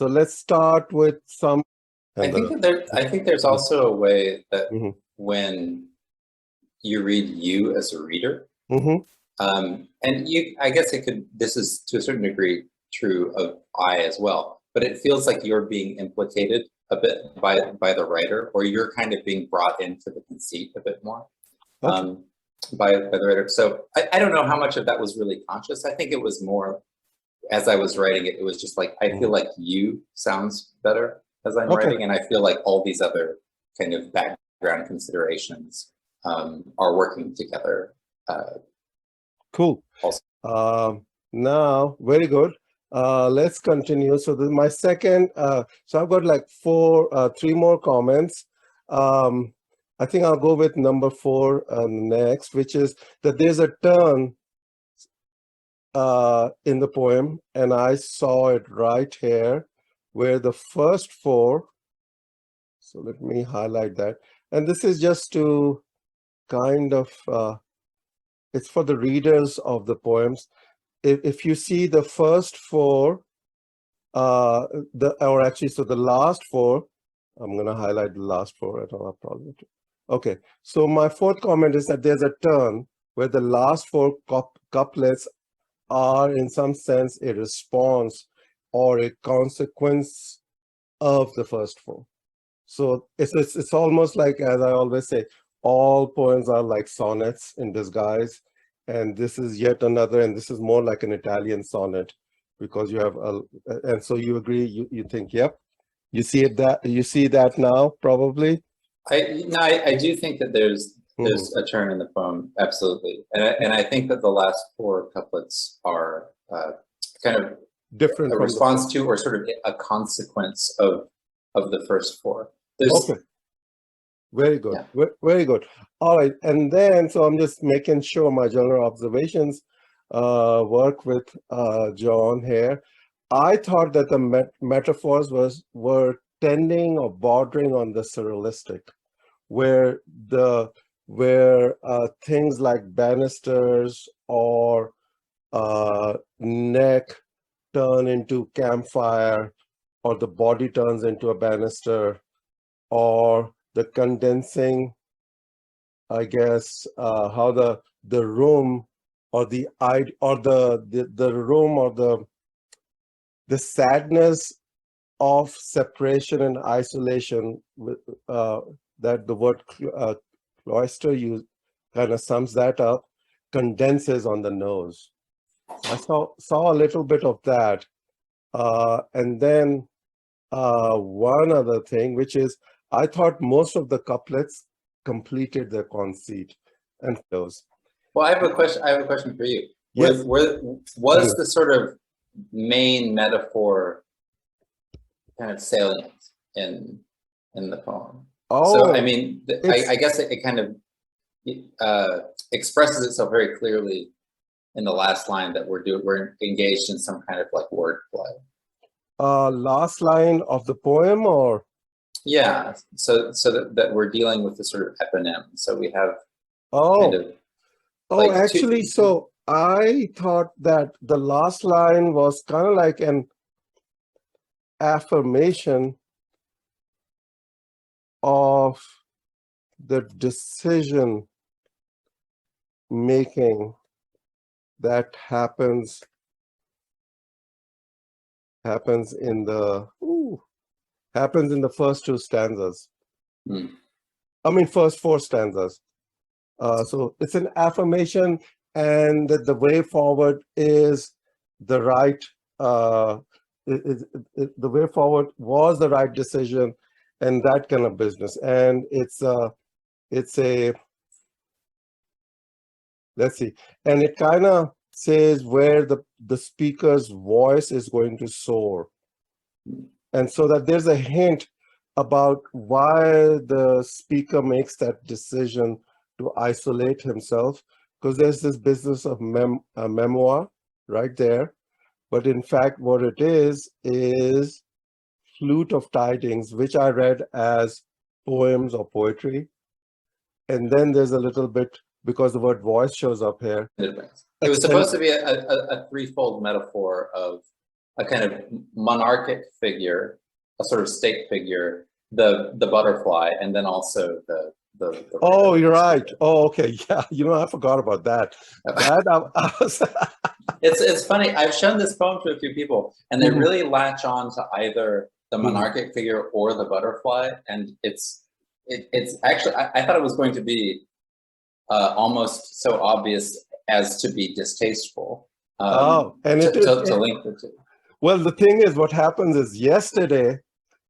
So let's start with some. I think there's also a way that Mhm. when you read you as a reader, Mhm. and I guess this is to a certain degree true of I as well, but it feels like you're being implicated a bit by the writer, or you're kind of being brought into the conceit a bit more. Okay. By the writer. So I don't know how much of that was really conscious. I think it was more, as I was writing it, it was just like, I feel like you sounds better as I'm Okay. writing, and I feel like all these other kind of background considerations are working together. Cool. Also. Now, very good. Let's continue. So this is my second. So I've got like three more comments. I think I'll go with number 4 next, which is that there's a turn in the poem, and I saw it right here, where the first 4. So let me highlight that. And this is just to kind of, it's for the readers of the poems. If you see the first 4, so the last 4, I'm going to highlight the last 4. I don't have a problem. Okay, so my 4th comment is that there's a turn where the last 4 couplets are in some sense a response or a consequence of the first 4. So it's almost like, as I always say, all poems are like sonnets in disguise, and this is yet another, and this is more like an Italian sonnet, because you have and so you agree, you think, yep, you see that now, probably. I do think that there's a turn in the poem, absolutely, and I think that the last 4 couplets are kind of different a response to, or sort of a consequence of the first 4. Okay. Very good. Yeah. Very good. All right. And then, so I'm just making sure my general observations work with John here. I thought that the metaphors were tending or bordering on the surrealistic, where things like banisters or neck turn into campfire, or the body turns into a banister, or the condensing, I guess, how the room or the room, or the sadness of separation and isolation, that the word cloister kind of sums that up, condenses on the nose. I saw a little bit of that, and then one other thing, which is, I thought most of the couplets completed their conceit and close. Well, I have a question for you. Yes. Was the sort of main metaphor kind of salient in the poem? Oh, so I mean, I guess it kind of expresses itself very clearly in the last line, that we're engaged in some kind of like wordplay. Last line of the poem, or? Yeah, so that we're dealing with the sort of eponym. So we have kind of like actually, so I thought that the last line was kind of like an affirmation of the decision making that happens in the first 2 stanzas. I mean, first 4 stanzas. So it's an affirmation, and that the way forward is the right. The way forward was the right decision, and that kind of business. And it's a let's see, and it kind of says where the speaker's voice is going to soar, and so that there's a hint about why the speaker makes that decision to isolate himself, because there's this business of memoir right there. But in fact, what it is Flute of Tidings, which I read as poems or poetry. And then there's a little bit, because the word voice shows up here. It was supposed to be a threefold metaphor of a kind of monarchic figure, a sort of state figure, the butterfly, and then also the Oh, you're right. Oh, okay. Yeah, I forgot about that. That I was It's funny. I've shown this poem to a few people, and they really latch on to either the monarchic figure or the butterfly, and it's actually I thought it was going to be almost so obvious as to be distasteful. and to link the two. Well, the thing is, what happens is yesterday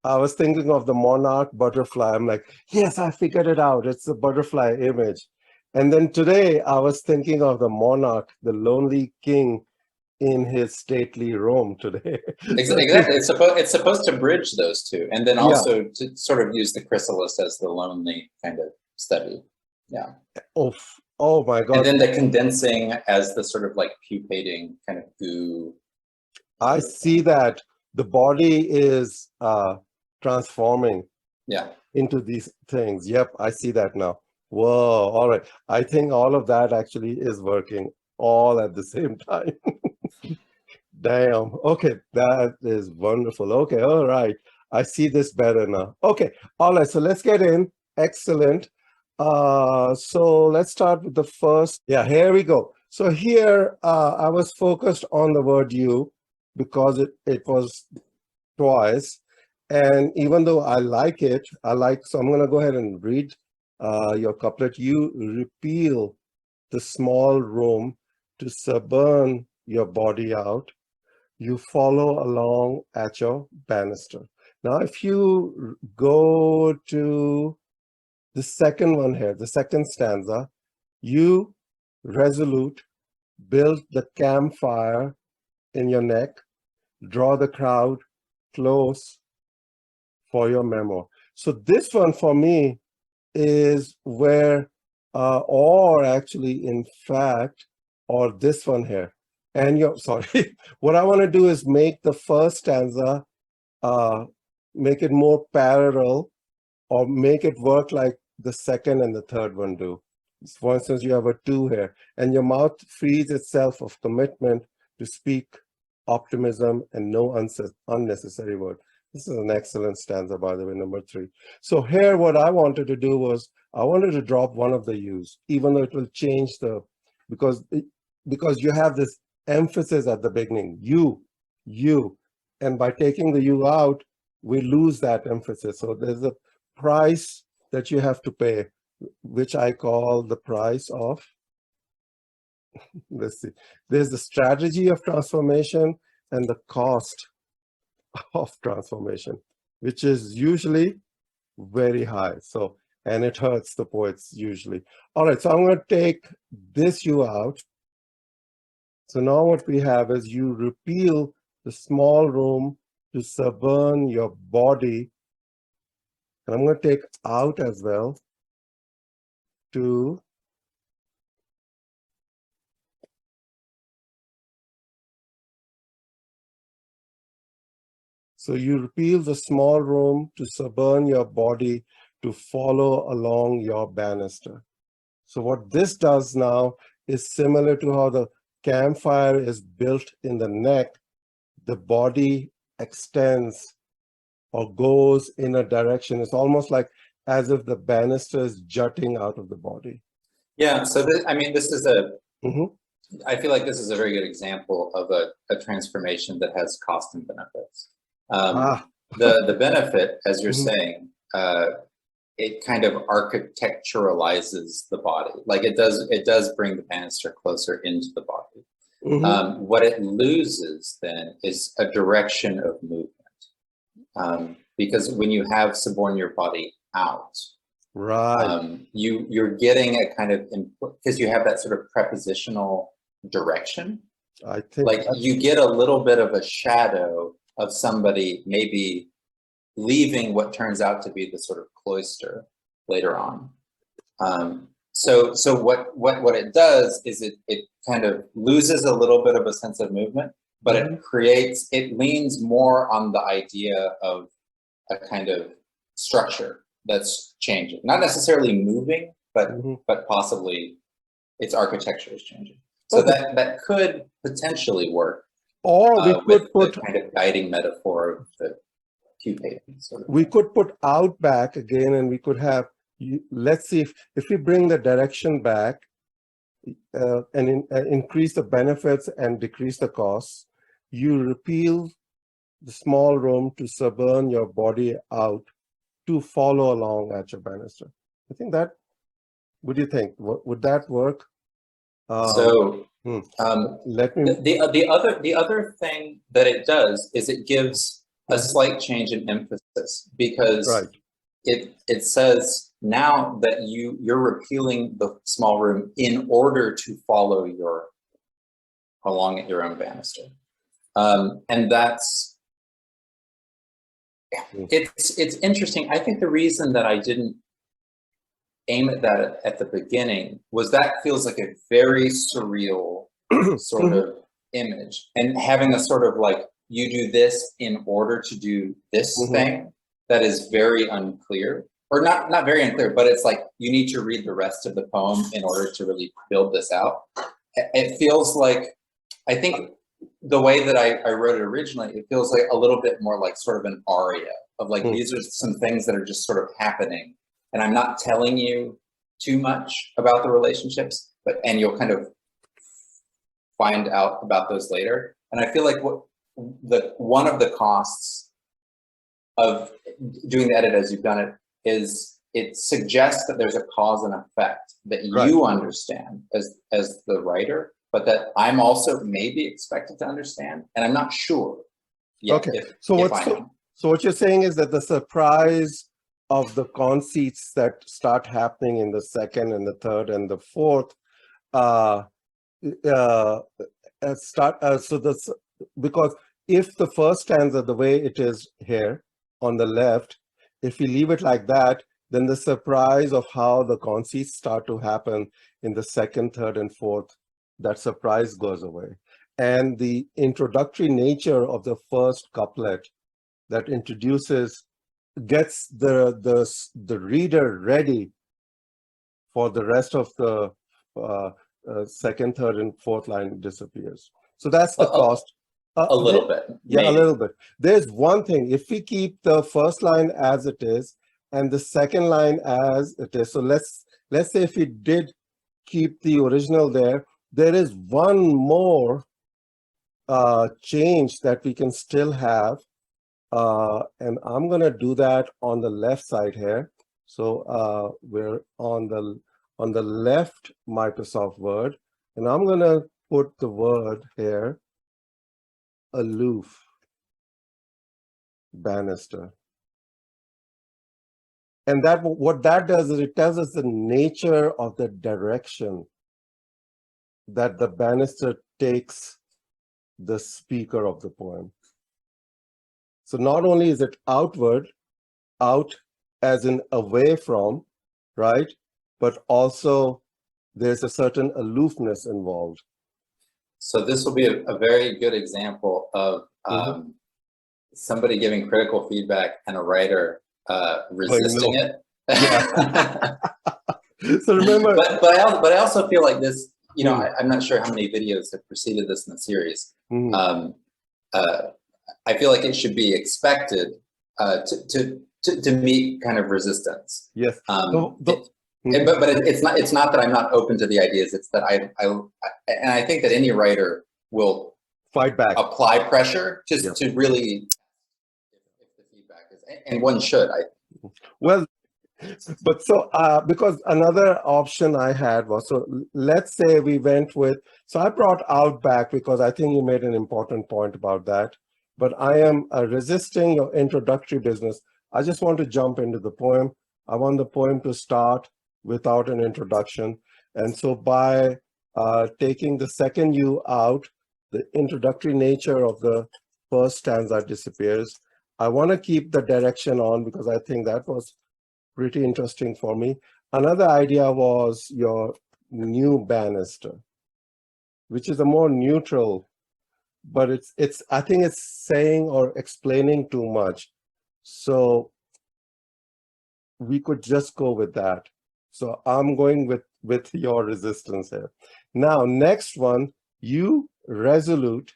I was thinking of the monarch butterfly. I'm like, yes, I figured it out. It's the butterfly image. And then today I was thinking of the monarch, the lonely king in his stately Rome today. Exactly. It's supposed to bridge those two, and then also to sort of use the chrysalis as the lonely kind of study. Yeah. Oh my God. And then the condensing as the sort of like pupating kind of goo. I see that the body is transforming into these things. Yep, I see that now. Whoa, all right. I think all of that actually is working all at the same time. Damn. Okay, that is wonderful. Okay, all right. I see this better now. Okay, all right. So let's get in. Excellent. So let's start with the first. Yeah, here we go. So here I was focused on the word you because it was twice. And even though I like it, so I'm going to go ahead and read your couplet. You repeal the small room to suburn your body out. You follow along at your banister. Now, if you go to the second one here, the second stanza, you resolute, build the campfire in your neck, draw the crowd close for your memo. So this one for me is where, or actually, in fact, or this one here. And sorry, what I want to do is make the first stanza, make it more parallel, or make it work like the second and the third one do. For instance, you have a 2 here, and your mouth frees itself of commitment to speak optimism and no unnecessary word. This is an excellent stanza, by the way, number 3. So here, what I wanted to do was, I wanted to drop one of the U's, even though it will change because you have this emphasis at the beginning, you, and by taking the you out, we lose that emphasis. So there's a price that you have to pay, which I call the price of, let's see, there's the strategy of transformation and the cost of transformation, which is usually very high. So, and it hurts the poets usually. All right, so I'm going to take this you out. So now what we have is you repeal the small room to suburn your body. And I'm going to take out as well to so you repeal the small room to suburn your body to follow along your banister. So what this does now is similar to how the campfire is built in the neck. The body extends or goes in a direction. It's almost like as if the banister is jutting out of the body. Yeah, so this is I feel like this is a very good example of a transformation that has cost and benefits. The benefit, as you're saying, it kind of architecturalizes the body. Like it does bring the banister closer into the body. What it loses then is a direction of movement. Because when you have suborn your body out, right, you're getting a kind of, because you have that sort of prepositional direction. I think like you get a little bit of a shadow of somebody maybe leaving what turns out to be the sort of cloister later on. So what it does is it kind of loses a little bit of a sense of movement, but it leans more on the idea of a kind of structure that's changing, not necessarily moving, but possibly its architecture is changing. So that could potentially work or we with could the put, kind of guiding metaphor of the pupae sort of we thing. could put out back again, and we could have, let's see if we bring the direction back, increase the benefits and decrease the costs, you repeal the small room to suburn your body out to follow along at your banister. I think that, what do you think? Would that work? So Let me, the other thing that it does is it gives a slight change in emphasis, because right. it says now that you're repealing the small room in order to follow along at your own banister. And that's, it's interesting. I think the reason that I didn't aim at that at the beginning was that feels like a very surreal sort of image, and having a sort of like, you do this in order to do this thing, that is very unclear, or not very unclear, but it's like you need to read the rest of the poem in order to really build this out. It feels like, I think the way that I wrote it originally, it feels like a little bit more like sort of an aria of like, these are some things that are just sort of happening, and I'm not telling you too much about the relationships, and you'll kind of find out about those later. And I feel like one of the costs of doing the edit as you've done it is it suggests that there's a cause and effect that you understand as the writer, but that I'm also maybe expected to understand, and I'm not sure yet. Okay. So what you're saying is that the surprise of the conceits that start happening in the second and the third and the fourth because if the first stanza, the way it is here on the left, if we leave it like that, then the surprise of how the conceits start to happen in the second, third, and fourth, that surprise goes away. And the introductory nature of the first couplet that gets the reader ready for the rest of the second, third, and fourth line disappears. So that's the cost. A little bit. Yeah, maybe. a little bit. There's one thing, if we keep the first line as it is and the second line as it is, so let's say if we did keep the original there is one more change that we can still have, and I'm going to do that on the left side here. So we're on the left Microsoft Word, and I'm going to put the word here, aloof, banister. And that what that does is it tells us the nature of the direction that the banister takes the speaker of the poem. So not only is it outward, out as in away from, right? But also there's a certain aloofness involved. So this will be a very good example of somebody giving critical feedback and a writer resisting it. Yeah. So remember, but I also feel like this, you know, I'm not sure how many videos have preceded this in the series. I feel like it should be expected to meet kind of resistance. Yes. But it's not that I'm not open to the ideas. It's that I think that any writer will fight back, apply pressure to really, if the feedback is, and one should. Well, but so because another option I had was, so let's say we went with, so I brought out back because I think you made an important point about that, but I am resisting your introductory business. I just want to jump into the poem. I want the poem to start without an introduction. And so by taking the second U out, the introductory nature of the first stanza disappears. I want to keep the direction on because I think that was pretty interesting for me. Another idea was your new banister, which is a more neutral, but it's I think it's saying or explaining too much. So we could just go with that. So I'm going with your resistance here. Now, next one, you resolute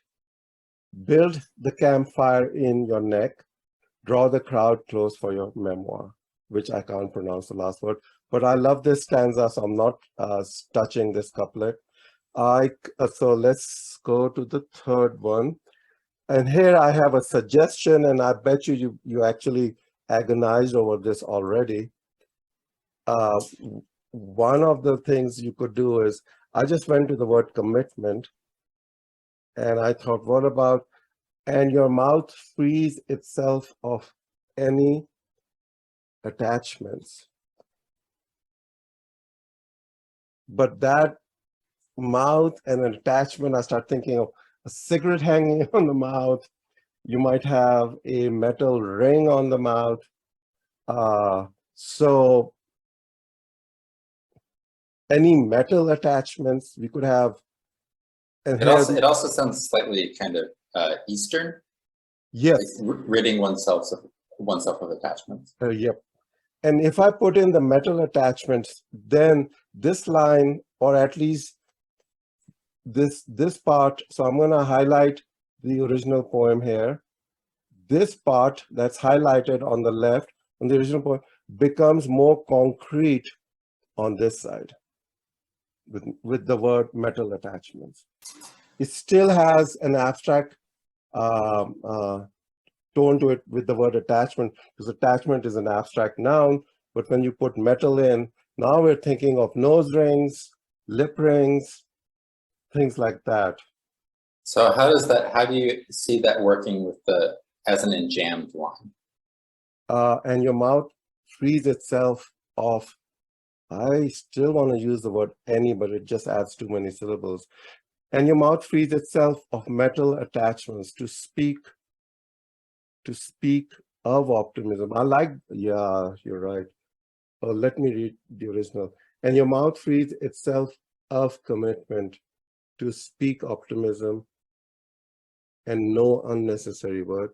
build the campfire in your neck, draw the crowd close for your memoir, which I can't pronounce the last word, but I love this stanza, so I'm not touching this couplet. So let's go to the third one. And here I have a suggestion, and I bet you actually agonized over this already. One of the things you could do is, I just went to the word commitment, and I thought, what about, and your mouth frees itself of any attachments. But that mouth and an attachment, I start thinking of a cigarette hanging on the mouth. You might have a metal ring on the mouth. So any metal attachments we could have. And it also sounds slightly kind of Eastern. Yes. Like ridding oneself of attachments. Yep. And if I put in the metal attachments, then this line, or at least this part, so I'm going to highlight the original poem here. This part that's highlighted on the left on the original poem becomes more concrete on this side with the word metal attachments. It still has an abstract tone to it with the word attachment, because attachment is an abstract noun, but when you put metal in, now we're thinking of nose rings, lip rings, things like that. So how do you see that working with the as an enjambed line? And your mouth frees itself of, I still want to use the word any, but it just adds too many syllables. And your mouth frees itself of metal attachments to speak of optimism. I like, yeah, you're right. Oh, let me read the original. And your mouth frees itself of commitment to speak optimism and no unnecessary word.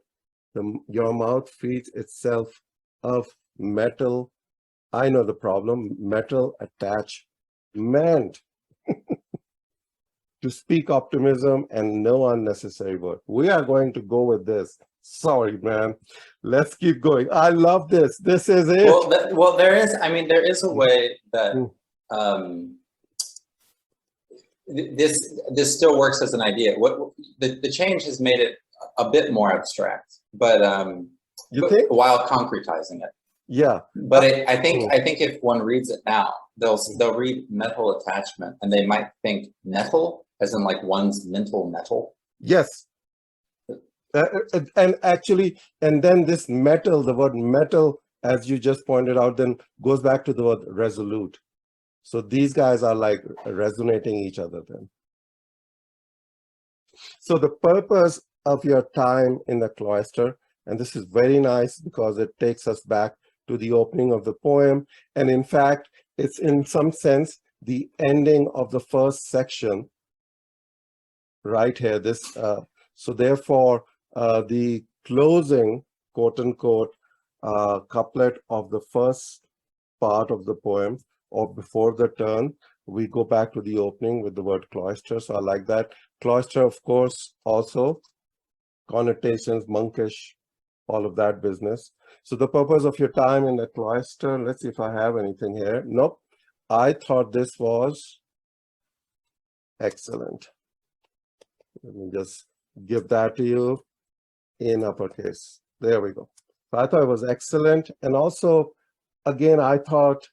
Your mouth frees itself of metal. I know the problem, metal attachment to speak optimism and no unnecessary word. We are going to go with this. Sorry, man. Let's keep going. I love this. This is it. Well, there is a way that this still works as an idea. What the change has made it a bit more abstract, but while concretizing it. Yeah. But I think if one reads it now, they'll read metal attachment and they might think metal as in like one's mental metal. Yes. And actually, and then this metal, the word metal, as you just pointed out, then goes back to the word resolute. So these guys are like resonating each other then. So the purpose of your time in the cloister, and this is very nice because it takes us back to the opening of the poem. And in fact, it's in some sense the ending of the first section right here. So therefore, the closing, quote unquote, couplet of the first part of the poem, or before the turn, we go back to the opening with the word cloister. So I like that. Cloister, of course, also connotations, monkish, all of that business. So the purpose of your time in the cloister, let's see if I have anything here. Nope. I thought this was excellent. Let me just give that to you in uppercase. There we go. So I thought it was excellent. And also, again, I thought,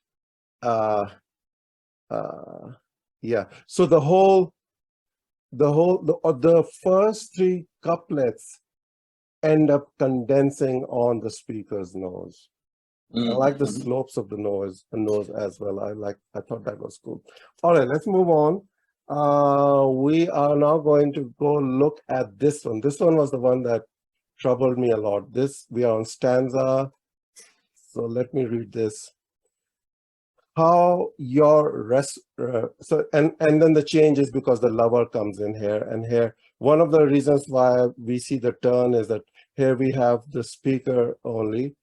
yeah. So the first three couplets end up condensing on the speaker's nose. I like the slopes of the nose as well. I thought that was cool. All right, let's move on. We are now going to go look at this one. This one was the one that troubled me a lot. We are on stanza. So let me read this. How your and then the change is because the lover comes in here, and here one of the reasons why we see the turn is that here we have the speaker only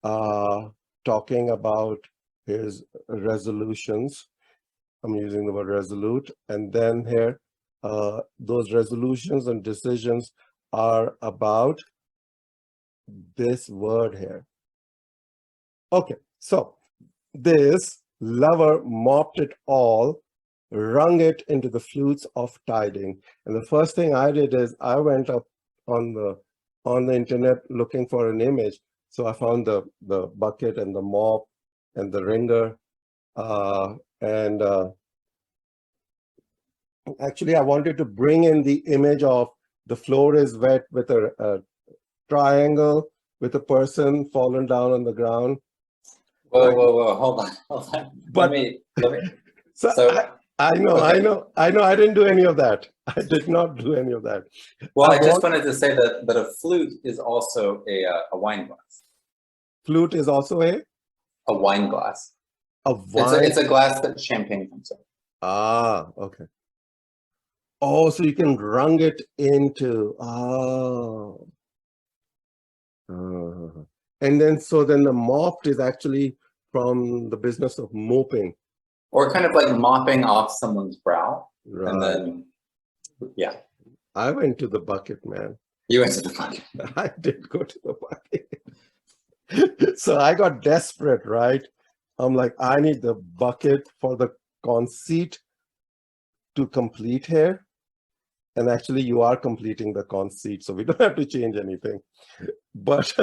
talking about his resolutions. I'm using the word resolute, and then here those resolutions and decisions are about this word here. Okay, so this lover mopped it all, wrung it into the flutes of tiding. And the first thing I did is I went up on the internet looking for an image. So I found the bucket and the mop and the wringer. And actually, I wanted to bring in the image of the floor is wet with a triangle with a person fallen down on the ground. Whoa, whoa, whoa! Hold on. But Let me. so I know, okay. I didn't do any of that. I did not do any of that. Well, I just wanted to say that a flute is also a wine glass. Flute is also a wine glass. A wine. It's a glass that champagne comes in. Ah, okay. Oh, so you can wrung it into and then the mopped is actually from the business of mopping. Or kind of like mopping off someone's brow. Right. And then, yeah. I went to the bucket, man. You went to the bucket. I did go to the bucket. So I got desperate, right? I'm like, I need the bucket for the conceit to complete here. And actually, you are completing the conceit, so we don't have to change anything. But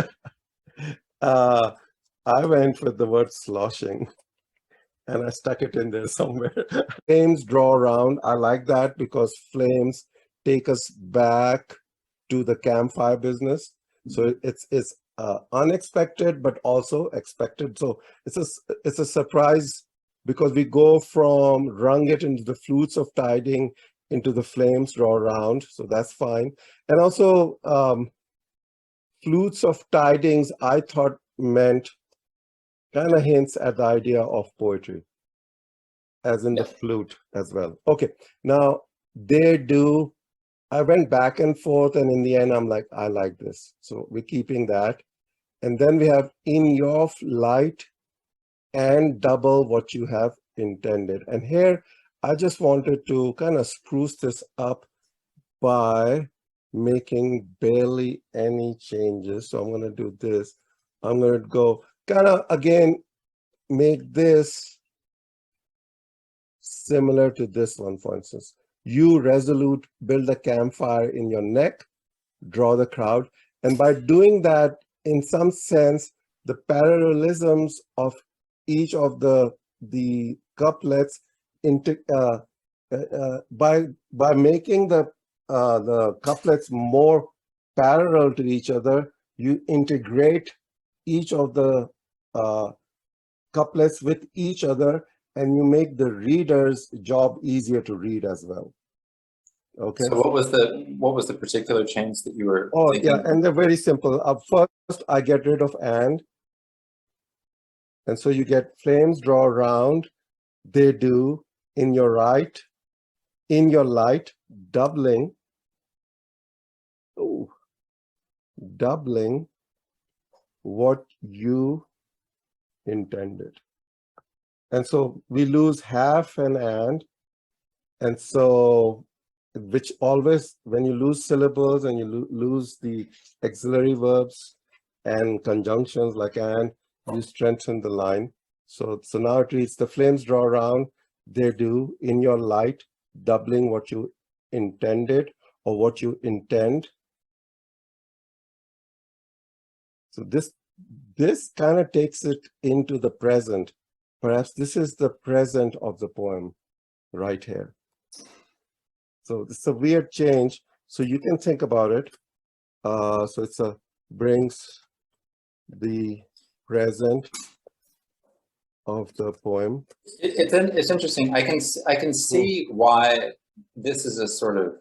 I went with the word sloshing, and I stuck it in there somewhere. Flames draw around. I like that because flames take us back to the campfire business. So it's unexpected, but also expected. So it's a surprise because we go from wrung it into the flutes of tiding into the flames draw around. So that's fine. And also flutes of tidings, I thought meant kind of hints at the idea of poetry, as in the flute as well. Okay, now they do. I went back and forth, and in the end, I'm like, I like this. So we're keeping that. And then we have in your light and double what you have intended. And here, I just wanted to kind of spruce this up by making barely any changes. So I'm going to do this. I'm going to go kind of, again, make this similar to this one, for instance. You resolute, build a campfire in your neck, draw the crowd. And by doing that, in some sense, the parallelisms of each of the couplets by making the couplets more parallel to each other, you integrate each of the couplets with each other, and you make the reader's job easier to read as well. Okay. So what was the particular change that you were thinking? Yeah, and they're very simple. First, I get rid of and so you get flames draw around. They do in your right, in your light, doubling. Ooh, doubling what you intended. And so we lose half and so which always, when you lose syllables and you lose the auxiliary verbs and conjunctions like and, you strengthen the line. So now it reads, the flames draw around, they do in your light, doubling what you intended or what you intend. So this kind of takes it into the present. Perhaps this is the present of the poem right here. So it's a weird change. So you can think about it. So it's brings the present of the poem. It's interesting. I can see why this is a sort of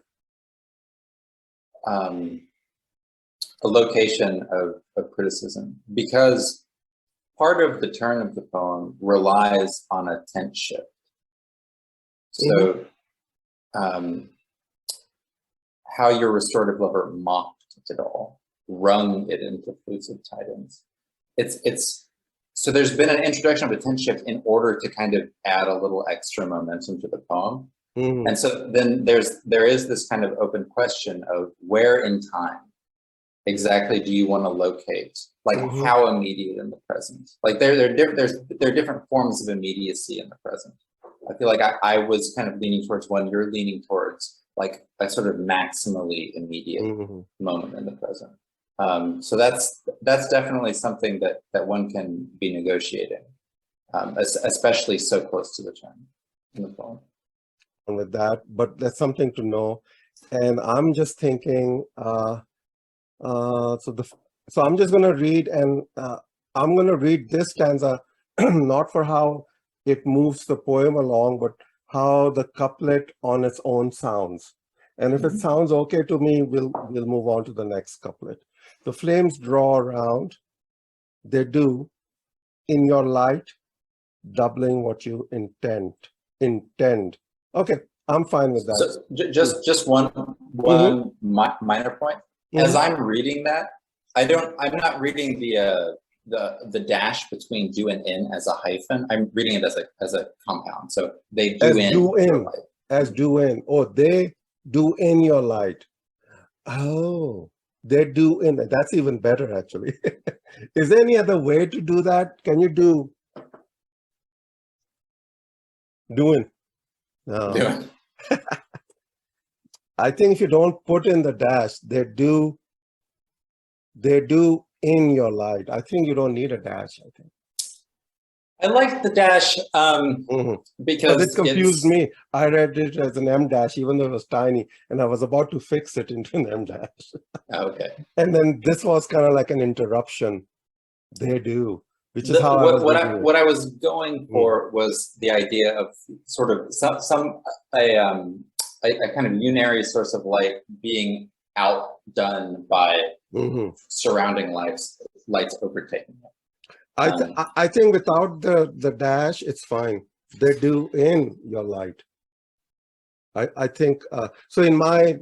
a location of criticism, because part of the turn of the poem relies on a tense shift. So how your restorative lover mocked it all, wrung it into flutes of tidings. So there's been an introduction of a tense shift in order to kind of add a little extra momentum to the poem. Mhm. And so then there is this kind of open question of where in time exactly do you want to locate? Like Mhm. how immediate in the present? Like there are different forms of immediacy in the present. I feel like I was kind of leaning towards one, you're leaning towards like a sort of maximally immediate Mhm. moment in the present. So that's definitely something that one can be negotiating, especially so close to the time in the poem. With that, but there's something to know. And I'm just thinking, so I'm just going to read, and I'm going to read this stanza, not for how it moves the poem along, but how the couplet on its own sounds. And if it sounds okay to me, we'll move on to the next couplet. The flames draw around, they do, in your light, doubling what you intend. Okay, I'm fine with that. So just one Mhm. minor point. As Mhm. I'm reading that, I'm not reading the dash between do and in as a hyphen. I'm reading it as a compound. So they do As in do your in, life. as do in. Oh, they do in your light. Oh, they do in. That's even better, actually. Is there any other way to do that? Can you do doing? No. Doing. I think if you don't put in the dash, they do in your light. I think you don't need a dash, I think. I like the dash Because it because confused it's me. I read it as an M dash, even though it was tiny, and I was about to fix it into an M dash. okay. And then this was kind of like an interruption. They do, which is how I was reading it. What I was going Mm. for was the idea of sort of a kind of unary source of light being outdone by Hmm. surrounding lights overtaking it. I think without the dash, it's fine. They do in your light. I think so. In my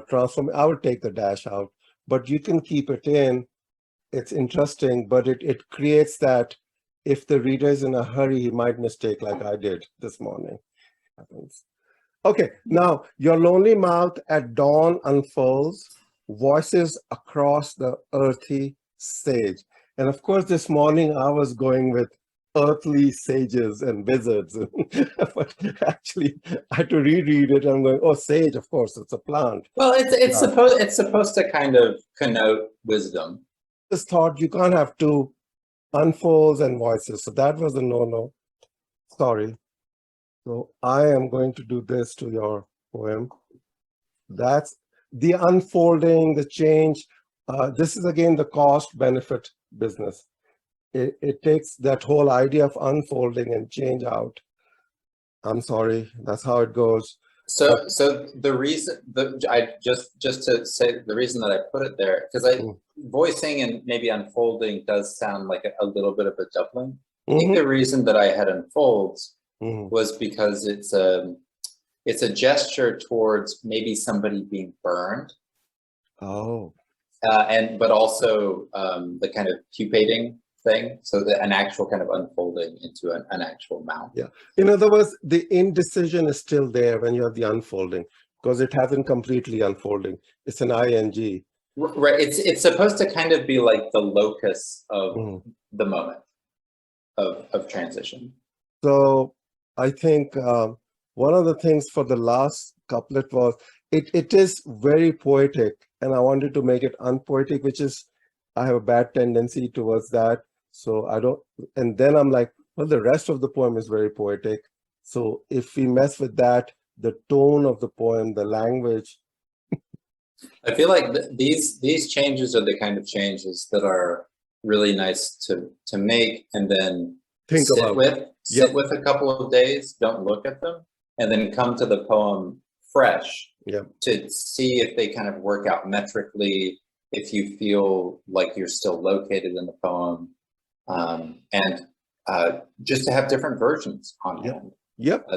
transform, I would take the dash out, but you can keep it in. It's interesting, but it creates that if the reader is in a hurry, he might mistake like I did this morning. Happens. Okay, now your lonely mouth at dawn unfolds, voices across the earthy sage. And of course, this morning I was going with earthly sages and wizards, but actually I had to reread it. I'm going, oh, sage, of course, it's a plant. Well, Yeah. it's supposed to kind of connote wisdom. Just thought you can't have two unfolds and voices. So that was a no-no. Sorry. So I am going to do this to your poem. That's the unfolding, the change. This is again the cost benefit business. It takes that whole idea of unfolding and change out. I'm sorry, that's how it goes. But So the reason I just to say the reason that I put it there because I voicing and maybe unfolding does sound like a little bit of a doubling. I think the reason that I had unfolds was because it's a gesture towards maybe somebody being burned, Oh, but also the kind of pupating thing, so that an actual kind of unfolding into an actual mouth. yeah. In other words, the indecision is still there when you have the unfolding because it hasn't completely unfolding. It's an ing. Right. It's supposed to kind of be like the locus of the moment of transition. So I think one of the things for the last couplet was it is very poetic, and I wanted to make it unpoetic, which is I have a bad tendency towards that. So I don't, and then I'm like, well, the rest of the poem is very poetic. So if we mess with that, the tone of the poem, the language. I feel like these changes are the kind of changes that are really nice to make and then Think about it. sit with a couple of days, don't look at them, and then come to the poem fresh to see if they kind of work out metrically, if you feel like you're still located in the poem, and just to have different versions on hand. Yep.